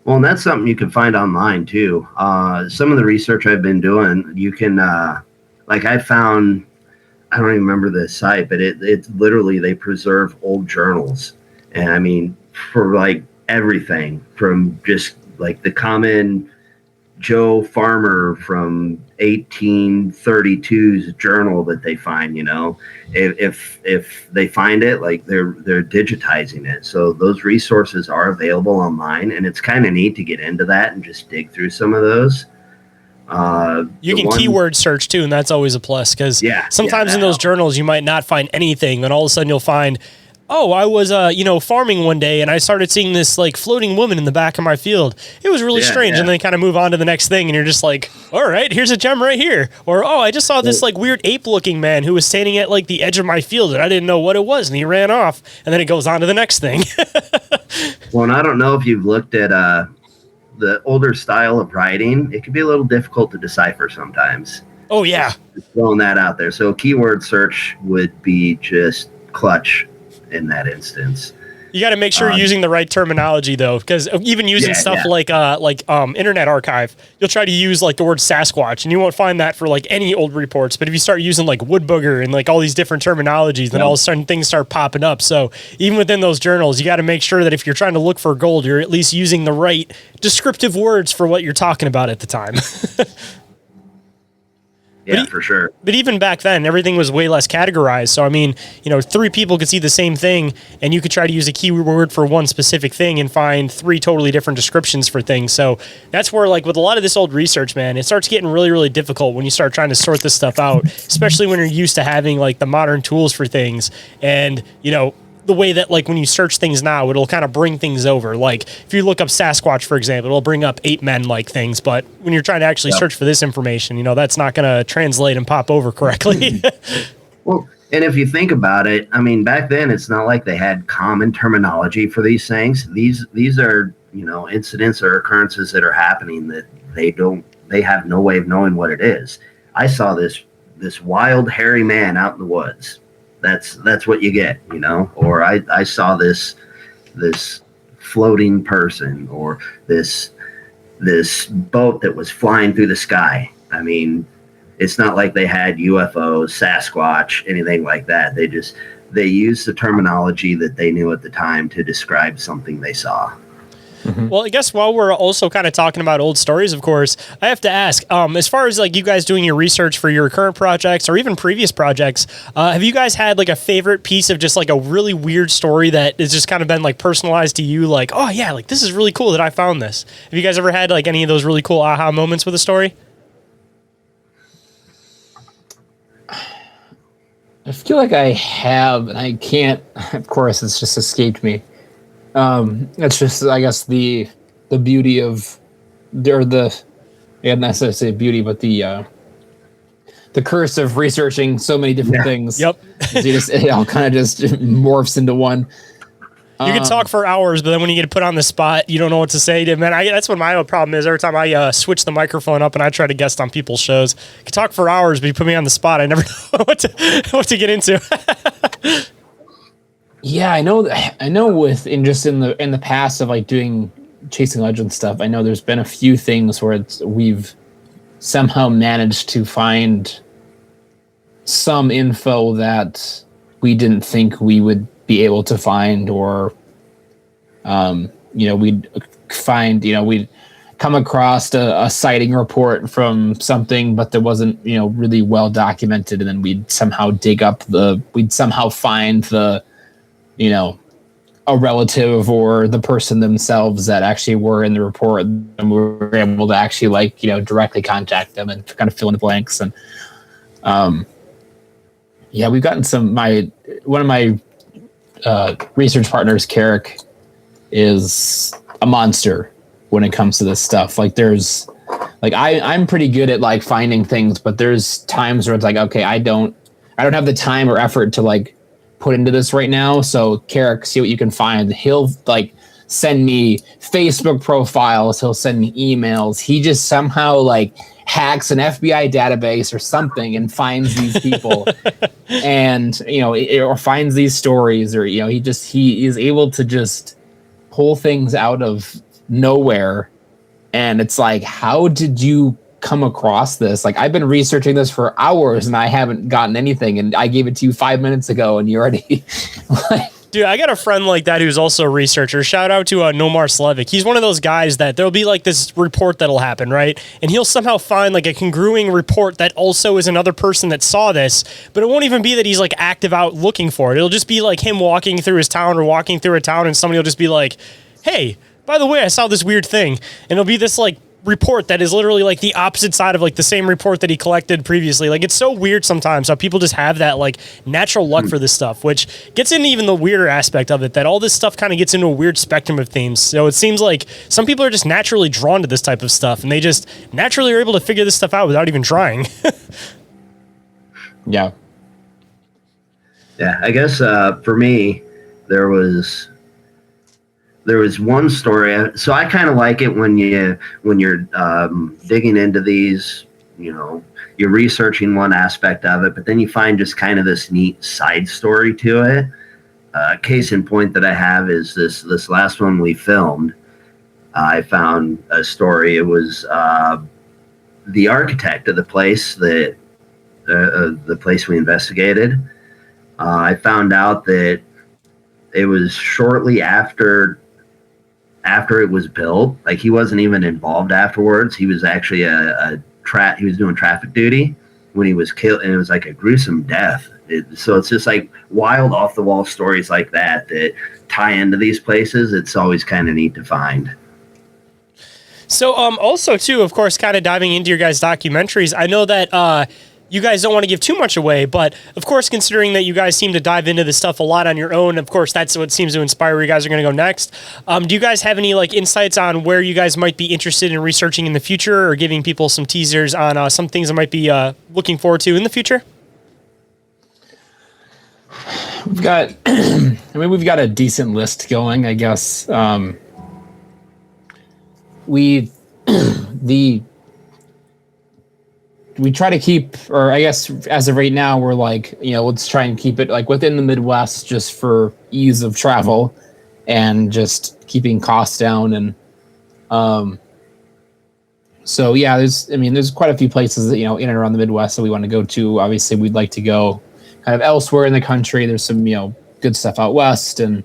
Well, and that's something you can find online too. Some of the research I've been doing, you can, I found, I don't even remember the site, but it's literally, they preserve old journals. And I mean, for like everything from just like the common Joe Farmer from 1832's journal that they find, you know, if they find it, like they're digitizing it. So those resources are available online, and it's kind of neat to get into that and just dig through some of those. You can keyword search too, and that's always a plus, because sometimes in those journals you might not find anything, and all of a sudden you'll find, oh, I was farming one day and I started seeing this like floating woman in the back of my field. It was really strange, and then they kind of move on to the next thing, and you're just like, all right, here's a gem right here. Or, oh, I just saw this like weird ape-looking man who was standing at like the edge of my field, and I didn't know what it was, and he ran off, and then it goes on to the next thing. Well, and I don't know if you've looked at the older style of writing. It can be a little difficult to decipher sometimes. Oh yeah, just throwing that out there. So keyword search would be just clutch in that instance. You got to make sure you're using the right terminology, though, because even using stuff like Internet Archive, you'll try to use like the word Sasquatch, and you won't find that for like any old reports. But if you start using like wood booger and like all these different terminologies, then all of a sudden things start popping up. So even within those journals, you got to make sure that if you're trying to look for gold, you're at least using the right descriptive words for what you're talking about at the time. Yeah, for sure. But even back then, everything was way less categorized. So, I mean, you know, 3 people could see the same thing, and you could try to use a keyword for one specific thing and find 3 totally different descriptions for things. So that's where, like, with a lot of this old research, man, it starts getting really, really difficult when you start trying to sort this stuff out, especially when you're used to having, like, the modern tools for things. And, you know, the way that, like, when you search things now, it'll kind of bring things over. Like, if you look up Sasquatch, for example, it'll bring up ape men like things. But when you're trying to actually search for this information, you know, that's not going to translate and pop over correctly. Well, and if you think about it, I mean, back then, it's not like they had common terminology for these things. These are, you know, incidents or occurrences that are happening that they have no way of knowing what it is. I saw this wild, hairy man out in the woods. That's what you get, you know. Or I saw this floating person, or this boat that was flying through the sky. I mean, it's not like they had UFOs, Sasquatch, anything like that. They used the terminology that they knew at the time to describe something they saw. Mm-hmm. Well, I guess while we're also kind of talking about old stories, of course, I have to ask, as far as like you guys doing your research for your current projects or even previous projects, have you guys had like a favorite piece of just like a really weird story that has just kind of been like personalized to you? Like, oh yeah, like this is really cool that I found this. Have you guys ever had like any of those really cool aha moments with a story? I feel like I have, and I can't, of course, it's just escaped me. It's just, I guess, the beauty of, or the, not necessarily beauty, but the curse of researching so many different things. Yep. It all kind of just morphs into one. You can talk for hours, but then when you get put on the spot, you don't know what to say. Man, that's what my problem is. Every time I switch the microphone up and I try to guest on people's shows, I can talk for hours, but you put me on the spot, I never know what to get into. Yeah, I know with in the past of like doing Chasing Legends stuff, I know there's been a few things where we've somehow managed to find some info that we didn't think we would be able to find, or we'd come across a sighting report from something, but there wasn't really well documented, and then we'd somehow find a relative or the person themselves that actually were in the report, and we were able to actually directly contact them and kind of fill in the blanks. And we've gotten one of my research partners, Carrick, is a monster when it comes to this stuff. Like there's I'm pretty good at finding things, but there's times where it's like, okay, I don't have the time or effort to put into this right now. So Carrick, see what you can find. He'll send me Facebook profiles. He'll send me emails. He just somehow hacks an FBI database or something and finds these people and, or finds these stories, or, he is able to just pull things out of nowhere. And it's like, how did you come across this? I've been researching this for hours and I haven't gotten anything, and I gave it to you 5 minutes ago and you already Dude, I got a friend like that who's also a researcher. Shout out to Nomar Slevic. He's one of those guys that there'll be like this report that'll happen, right? And he'll somehow find like a congruing report that also is another person that saw this, but it won't even be that he's like active out looking for it. It'll just be like him walking through his town or walking through a town, and somebody will just be like, hey, by the way, I saw this weird thing. And it'll be this like report that is literally like the opposite side of like the same report that he collected previously. Like, it's so weird sometimes how people just have that like natural luck for this stuff, which gets into even the weirder aspect of it, that all this stuff kind of gets into a weird spectrum of themes. So it seems like some people are just naturally drawn to this type of stuff, and they just naturally are able to figure this stuff out without even trying. Yeah. Yeah, I guess for me, there was one story. So I kind of like it when you're digging into these, you're researching one aspect of it, but then you find just kind of this neat side story to it. Case in point that I have is this last one we filmed. I found a story. It was the architect of the place that the place we investigated. I found out that it was shortly after it was built. Like, he wasn't even involved afterwards. He was actually he was doing traffic duty when he was killed, and it was like a gruesome death. So it's just like wild, off the wall stories like that tie into these places. It's always kind of neat to find. So also too, of course, kind of diving into your guys' documentaries, I know that you guys don't want to give too much away, but of course, considering that you guys seem to dive into this stuff a lot on your own, of course, that's what seems to inspire where you guys are going to go next. Do you guys have any like insights on where you guys might be interested in researching in the future, or giving people some teasers on some things that might be looking forward to in the future? We've got, we've got a decent list going, I guess. We try to keep, or I guess as of right now, we're like, let's try and keep it like within the Midwest, just for ease of travel and just keeping costs down. And so yeah, there's quite a few places that, in and around the Midwest that we want to go to. Obviously, we'd like to go kind of elsewhere in the country. There's some, good stuff out west and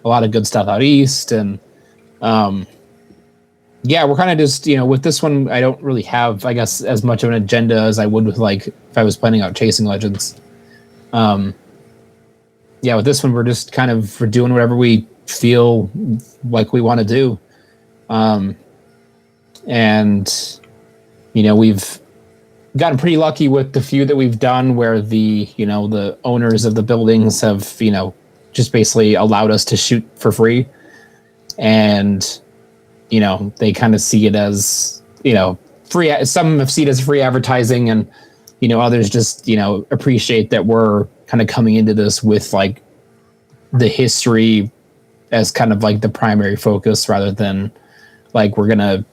a lot of good stuff out east. And yeah, we're kind of just, with this one, I don't really have, I guess, as much of an agenda as I would with, like, if I was planning out Chasing Legends. Yeah, with this one, we're just kind of doing whatever we feel like we want to do. And, we've gotten pretty lucky with the few that we've done where the owners of the buildings have, just basically allowed us to shoot for free. And they kind of see it as, free. Some have seen it as free advertising, and, others just, appreciate that we're kind of coming into this with like the history as kind of like the primary focus, rather than like we're going to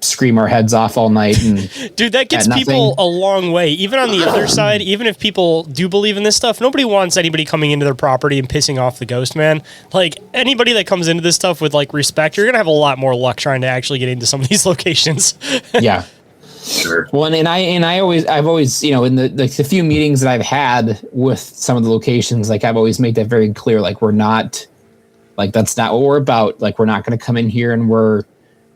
scream our heads off all night. And dude, that gets people a long way. Even on the other side, even if people do believe in this stuff, nobody wants anybody coming into their property and pissing off the ghost, man. Like, anybody that comes into this stuff with like respect, you're gonna have a lot more luck trying to actually get into some of these locations. Yeah, sure. Well, and I've always in the few meetings that I've had with some of the locations, like, I've always made that very clear. Like, we're not, like, that's not what we're about. Like, we're not going to come in here and we're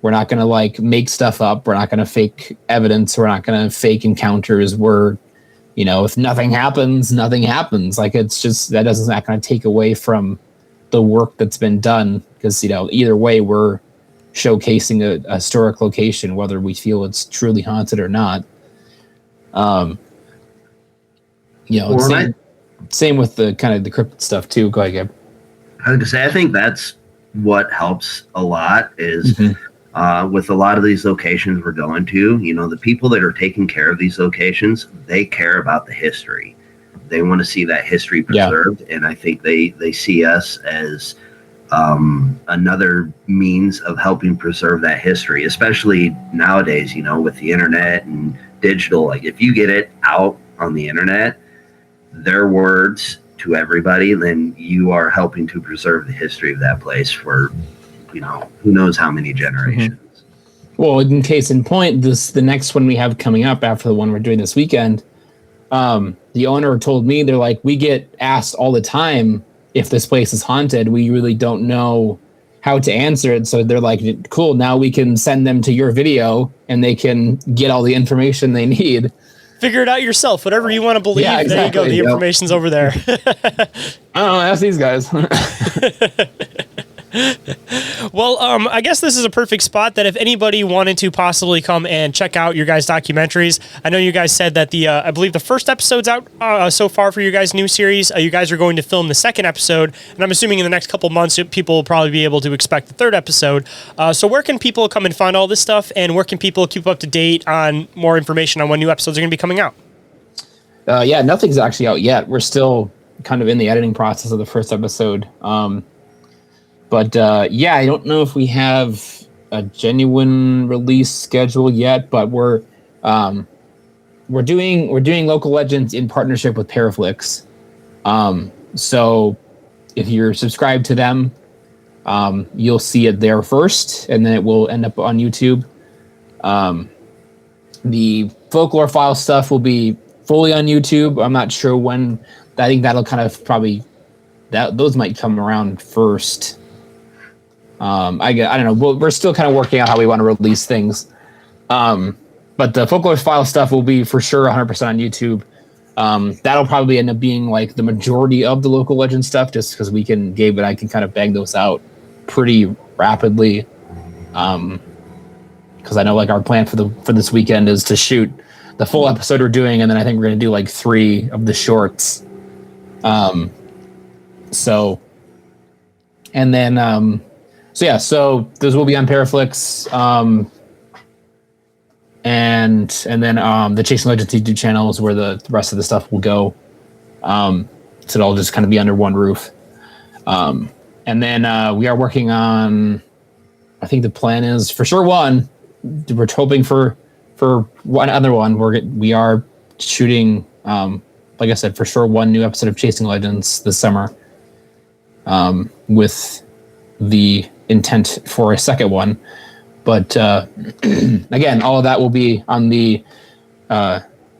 not going to like make stuff up. We're not going to fake evidence. We're not going to fake encounters. We're, if nothing happens, nothing happens. Like, it's just, not going to take away from the work that's been done. Because, either way, we're showcasing a historic location, whether we feel it's truly haunted or not. Same with the kind of the cryptid stuff too. Go ahead, Gabe. I was going to say, I think that's what helps a lot is, with a lot of these locations we're going to, the people that are taking care of these locations, they care about the history. They want to see that history preserved. Yeah. And I think they see us as another means of helping preserve that history, especially nowadays, with the internet and digital. Like, if you get it out on the internet, their words to everybody, then you are helping to preserve the history of that place for, who knows how many generations. Mm-hmm. Well, in case in point, the next one we have coming up after the one we're doing this weekend, the owner told me, they're like, we get asked all the time, if this place is haunted, we really don't know how to answer it. So they're like, cool, now we can send them to your video and they can get all the information they need. Figure it out yourself. Whatever you want to believe. Yeah, exactly. There you go. The information's over there. I don't know. Ask these guys. Well, I guess this is a perfect spot that if anybody wanted to possibly come and check out your guys' documentaries, I know you guys said that I believe the first episode's out so far for your guys' new series. You guys are going to film the second episode, and I'm assuming in the next couple months, people will probably be able to expect the third episode. So where can people come and find all this stuff, and where can people keep up to date on more information on when new episodes are going to be coming out? Yeah, nothing's actually out yet. We're still kind of in the editing process of the first episode. But yeah, I don't know if we have a genuine release schedule yet, but we're doing Local Legends in partnership with Paraflix. So if you're subscribed to them, you'll see it there first, and then it will end up on YouTube. The folklore file stuff will be fully on YouTube. I'm not sure when. I think that'll kind of those might come around first. I don't know. We're still kind of working out how we want to release things. But the folklore file stuff will be for sure 100% on YouTube. That'll probably end up being like the majority of the Local Legend stuff, just because Gabe and I can kind of bang those out pretty rapidly. Because I know like our plan for this weekend is to shoot the full episode we're doing, and then I think we're going to do like 3 of the shorts. So those will be on Paraflix, and then the Chasing Legends YouTube channel is where the rest of the stuff will go. So it'll just kind of be under one roof. And then we are working on. I think the plan is for sure one. We're hoping for one other one. We are shooting, like I said, for sure one new episode of Chasing Legends this summer. With the intent for a second one, but again, all of that will be on the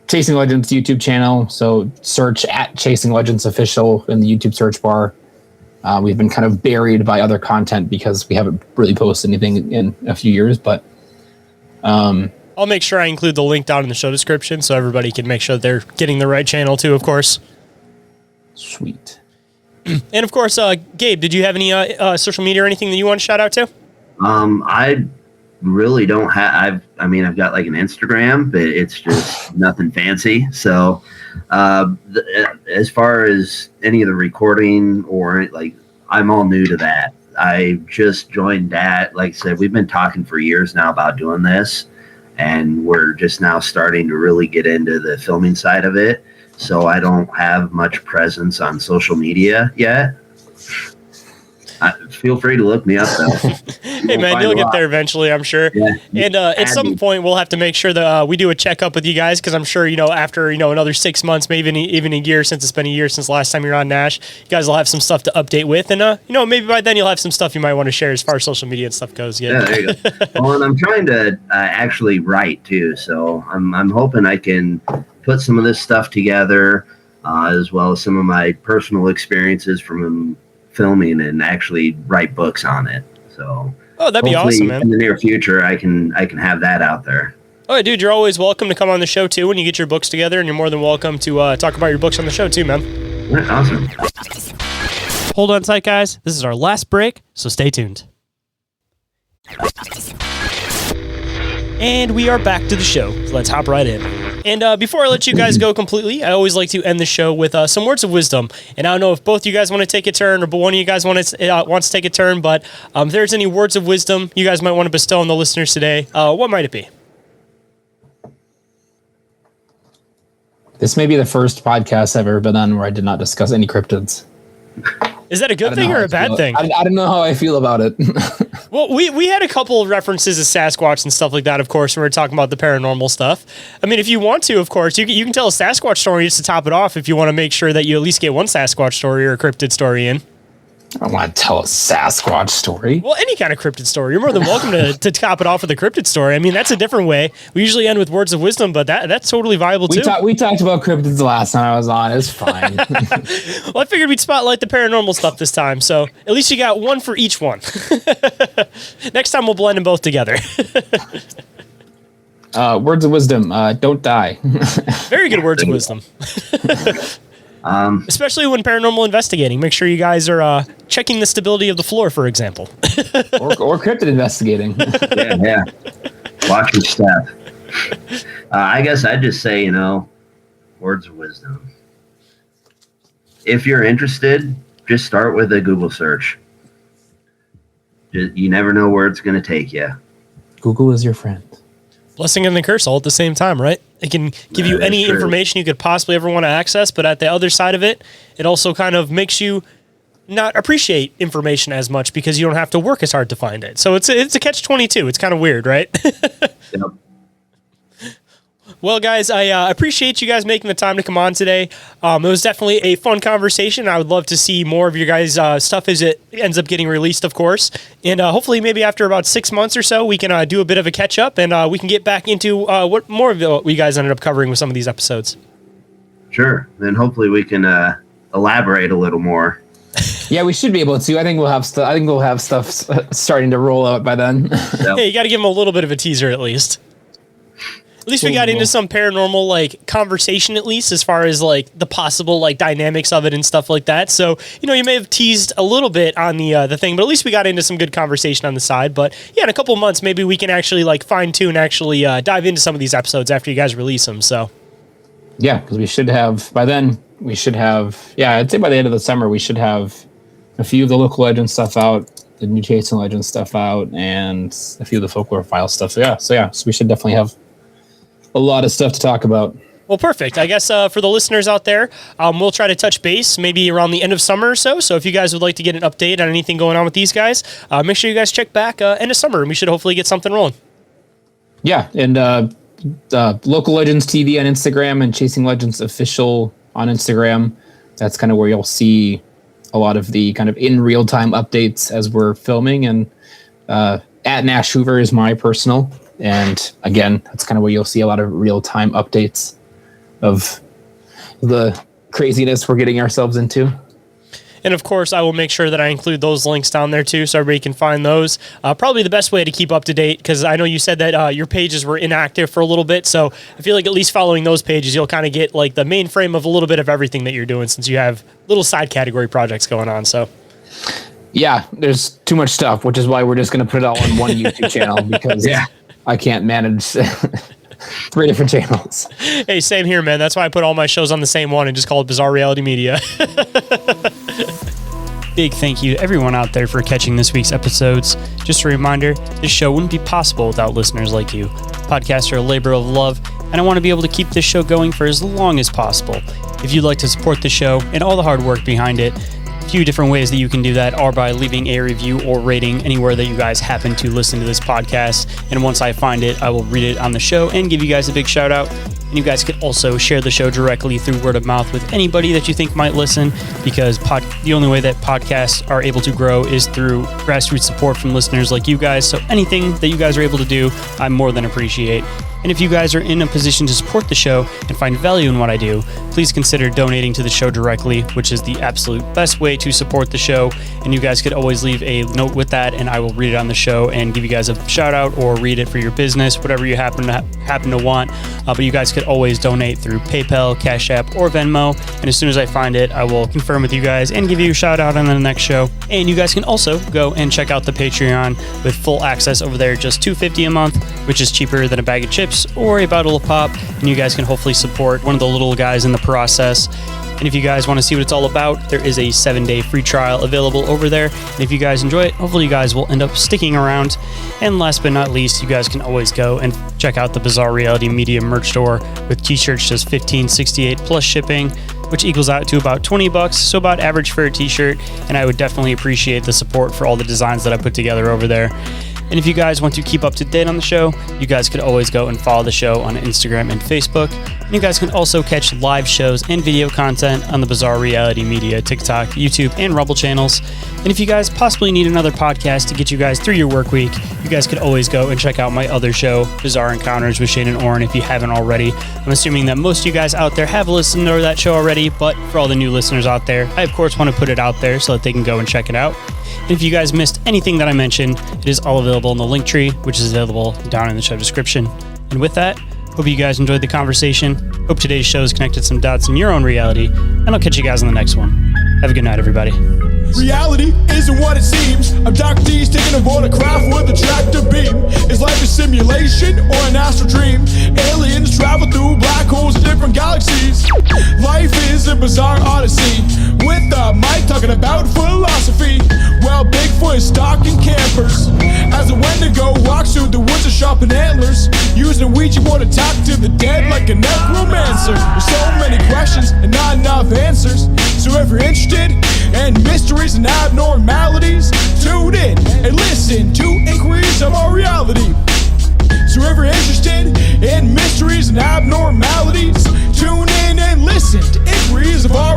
Chasing Legends YouTube channel. So search at Chasing Legends Official in the YouTube search bar. We've been kind of buried by other content because we haven't really posted anything in a few years, but I'll make sure I include the link down in the show description so everybody can make sure they're getting the right channel too, of course. Sweet. And of course, Gabe, did you have any social media or anything that you want to shout out to? I really don't have. I've got like an Instagram, but it's just nothing fancy. So, as far as any of the recording or like, I'm all new to that. I just joined that. Like I said, we've been talking for years now about doing this, and we're just now starting to really get into the filming side of it. So I don't have much presence on social media yet. Feel free to look me up, though. Hey, man, you'll get there eventually, I'm sure. Yeah. And at some point, we'll have to make sure that we do a checkup with you guys, because I'm sure, after, another 6 months, maybe even a year, since it's been a year since the last time you're on Nash, you guys will have some stuff to update with. And, maybe by then you'll have some stuff you might want to share as far as social media and stuff goes. Yeah, there you go. Well, and I'm trying to actually write, too. So I'm hoping I can put some of this stuff together, as well as some of my personal experiences from filming, and actually write books on it. So that'd be awesome, man. In the near future, I can have that out there. Oh, dude, you're always welcome to come on the show too when you get your books together, and you're more than welcome to talk about your books on the show too, man. Right, awesome. Hold on tight, guys. This is our last break, so stay tuned. And we are back to the show. So let's hop right in. And before I let you guys go completely, I always like to end the show with some words of wisdom. And I don't know if both you guys want to take a turn, or one of you guys wants to take a turn, but if there's any words of wisdom you guys might want to bestow on the listeners today, what might it be? This may be the first podcast I've ever been on where I did not discuss any cryptids. Is that a good thing or a bad thing? I don't know how I feel about it. Well, we had a couple of references to Sasquatch and stuff like that, of course, when we were talking about the paranormal stuff. I mean, if you want to, of course, you can tell a Sasquatch story just to top it off if you want to make sure that you at least get one Sasquatch story or a cryptid story in. I don't want to tell a Sasquatch story. Well, any kind of cryptid story. You're more than welcome to top it off with a cryptid story. I mean, that's a different way. We usually end with words of wisdom, but that's totally viable too. We talked about cryptids the last time I was on. It's fine. Well, I figured we'd spotlight the paranormal stuff this time, so at least you got one for each one. Next time we'll blend them both together. Words of wisdom. Don't die. Very good words of wisdom. Especially when paranormal investigating. Make sure you guys are checking the stability of the floor, for example. or cryptid investigating. Yeah. Watch your step. I guess I'd just say, words of wisdom. If you're interested, just start with a Google search. You never know where it's going to take you. Google is your friend. Blessing and the curse all at the same time, right? It can give you any information you could possibly ever want to access, but at the other side of it, it also kind of makes you not appreciate information as much because you don't have to work as hard to find it. So it's a catch-22. It's kind of weird, right? Yep. Well, guys, I appreciate you guys making the time to come on today. It was definitely a fun conversation. I would love to see more of your guys' stuff as it ends up getting released, of course. And hopefully maybe after about 6 months or so, we can do a bit of a catch-up and we can get back into what more of what you guys ended up covering with some of these episodes. Sure. Then hopefully we can elaborate a little more. Yeah, we should be able to. I think we'll have stuff starting to roll out by then. Yep. Hey, you got to give them a little bit of a teaser at least. At least we got into some paranormal conversation, at least as far as the possible dynamics of it and stuff like that. So you may have teased a little bit on the thing, but at least we got into some good conversation on the side. But yeah, in a couple of months, maybe we can actually fine tune, actually dive into some of these episodes after you guys release them. So yeah, because we should have by then. We should have I'd say by the end of the summer we should have a few of the local legend stuff out, the new Chasing Legends stuff out, and a few of the folklore file stuff. So we should definitely have a lot of stuff to talk about. Well, perfect. I guess for the listeners out there, we'll try to touch base maybe around the end of summer or so. So if you guys would like to get an update on anything going on with these guys, make sure you guys check back end of summer and we should hopefully get something rolling. Yeah, and Local Legends TV on Instagram and Chasing Legends Official on Instagram. That's kind of where you'll see a lot of the kind of in real time updates as we're filming. And at Nash Hoover is my personal. And again, that's kind of where you'll see a lot of real time updates of the craziness we're getting ourselves into. And of course, I will make sure that I include those links down there too, so everybody can find those. Probably the best way to keep up to date, because I know you said that your pages were inactive for a little bit. So I feel like at least following those pages, you'll kind of get the main frame of a little bit of everything that you're doing, since you have little side category projects going on. So yeah, there's too much stuff, which is why we're just going to put it all on one YouTube channel, because I can't manage 3 different channels. Hey, same here, man. That's why I put all my shows on the same one and just call it Bizarre Reality Media. Big thank you to everyone out there for catching this week's episodes. Just a reminder, this show wouldn't be possible without listeners like you. Podcasts are a labor of love, and I want to be able to keep this show going for as long as possible. If you'd like to support the show and all the hard work behind it, a few different ways that you can do that are by leaving a review or rating anywhere that you guys happen to listen to this podcast. And once I find it, I will read it on the show and give you guys a big shout out. And you guys could also share the show directly through word of mouth with anybody that you think might listen, because the only way that podcasts are able to grow is through grassroots support from listeners like you guys. So anything that you guys are able to do, I more than appreciate. And if you guys are in a position to support the show and find value in what I do, please consider donating to the show directly, which is the absolute best way to support the show. And you guys could always leave a note with that, and I will read it on the show and give you guys a shout out or read it for your business, whatever you happen to want. But you guys could always donate through PayPal, Cash App, or Venmo. And as soon as I find it, I will confirm with you guys and give you a shout out on the next show. And you guys can also go and check out the Patreon with full access over there, just $2.50 a month, which is cheaper than a bag of chips or a bottle of pop, and you guys can hopefully support one of the little guys in the process. And if you guys want to see what it's all about, there is a 7-day free trial available over there. And if you guys enjoy it, hopefully you guys will end up sticking around. And last but not least, you guys can always go and check out the Bizarre Reality Media merch store with t-shirts just $15.68 plus shipping, which equals out to about $20, so about average for a t-shirt. And I would definitely appreciate the support for all the designs that I put together over there. And if you guys want to keep up to date on the show, you guys could always go and follow the show on Instagram and Facebook. And you guys can also catch live shows and video content on the Bizarre Reality Media, TikTok, YouTube, and Rumble channels. And if you guys possibly need another podcast to get you guys through your work week, you guys could always go and check out my other show, Bizarre Encounters with Shayn Orin, if you haven't already. I'm assuming that most of you guys out there have listened to that show already, but for all the new listeners out there, I of course want to put it out there so that they can go and check it out. And if you guys missed anything that I mentioned, it is all available in the link tree, which is available down in the show description. And with that, hope you guys enjoyed the conversation. Hope today's show has connected some dots in your own reality, and I'll catch you guys on the next one. Have a good night, everybody. Reality isn't what it seems. Abductees taking aboard a craft with a tractor beam. Is life a simulation or an astral dream? Aliens travel through black holes in different galaxies. Life is a bizarre odyssey, with a mic talking about philosophy. Well, Bigfoot is stalking campers as a Wendigo walks through the woods of sharpened antlers, using Ouija board to talk to the dead like a necromancer. There's so many questions and not enough answers. So if you're interested in mysteries and abnormalities, tune in and listen to Inquiries of Our Reality. So if you're interested in mysteries and abnormalities, tune in and listen to Inquiries of Our